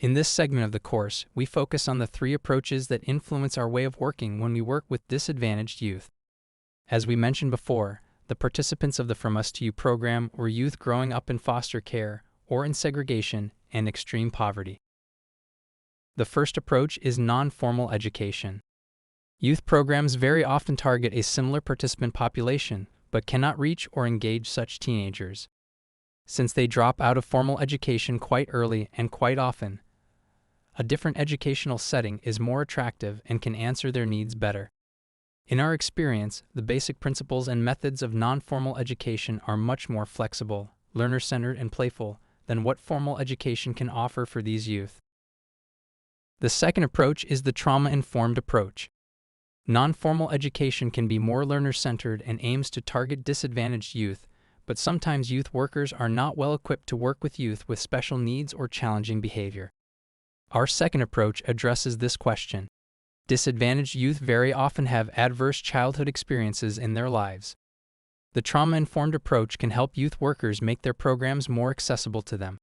In this segment of the course, we focus on the 3 approaches that influence our way of working when we work with disadvantaged youth. As we mentioned before, the participants of the From Us to You program were youth growing up in foster care or in segregation and extreme poverty. The first approach is non-formal education. Youth programs very often target a similar participant population, but cannot reach or engage such teenagers. Since they drop out of formal education quite early and quite often, a different educational setting is more attractive and can answer their needs better. In our experience, the basic principles and methods of non-formal education are much more flexible, learner-centered, and playful than what formal education can offer for these youth. The second approach is the trauma-informed approach. Non-formal education can be more learner-centered and aims to target disadvantaged youth, but sometimes youth workers are not well equipped to work with youth with special needs or challenging behavior. Our second approach addresses this question. Disadvantaged youth very often have adverse childhood experiences in their lives. The trauma-informed approach can help youth workers make their programs more accessible to them.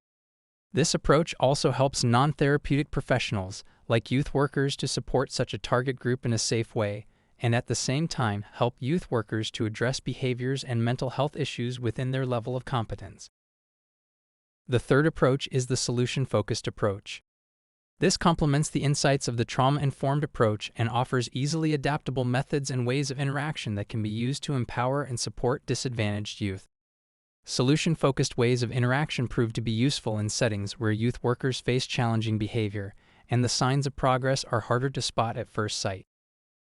This approach also helps non-therapeutic professionals, like youth workers, to support such a target group in a safe way, and at the same time help youth workers to address behaviors and mental health issues within their level of competence. The third approach is the solution-focused approach. This complements the insights of the trauma-informed approach and offers easily adaptable methods and ways of interaction that can be used to empower and support disadvantaged youth. Solution-focused ways of interaction prove to be useful in settings where youth workers face challenging behavior, and the signs of progress are harder to spot at first sight.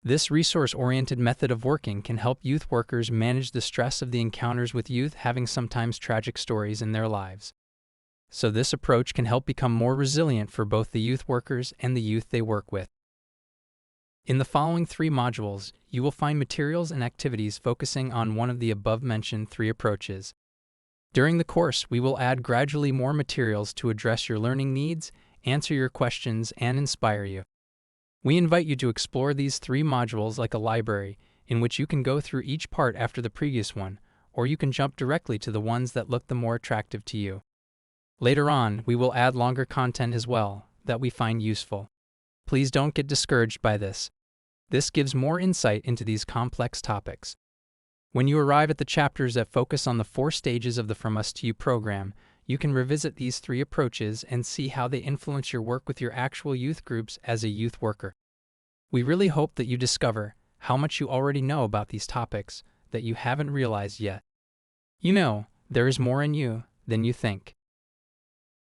This resource-oriented method of working can help youth workers manage the stress of the encounters with youth having sometimes tragic stories in their lives. So this approach can help become more resilient for both the youth workers and the youth they work with. In the following 3 modules, you will find materials and activities focusing on one of the above-mentioned 3 approaches. During the course, we will add gradually more materials to address your learning needs, answer your questions, and inspire you. We invite you to explore these 3 modules like a library, in which you can go through each part after the previous one, or you can jump directly to the ones that look the more attractive to you. Later on, we will add longer content as well, that we find useful. Please don't get discouraged by this. This gives more insight into these complex topics. When you arrive at the chapters that focus on the 4 stages of the From Us to You program, you can revisit these 3 approaches and see how they influence your work with your actual youth groups as a youth worker. We really hope that you discover how much you already know about these topics that you haven't realized yet. You know, there is more in you than you think.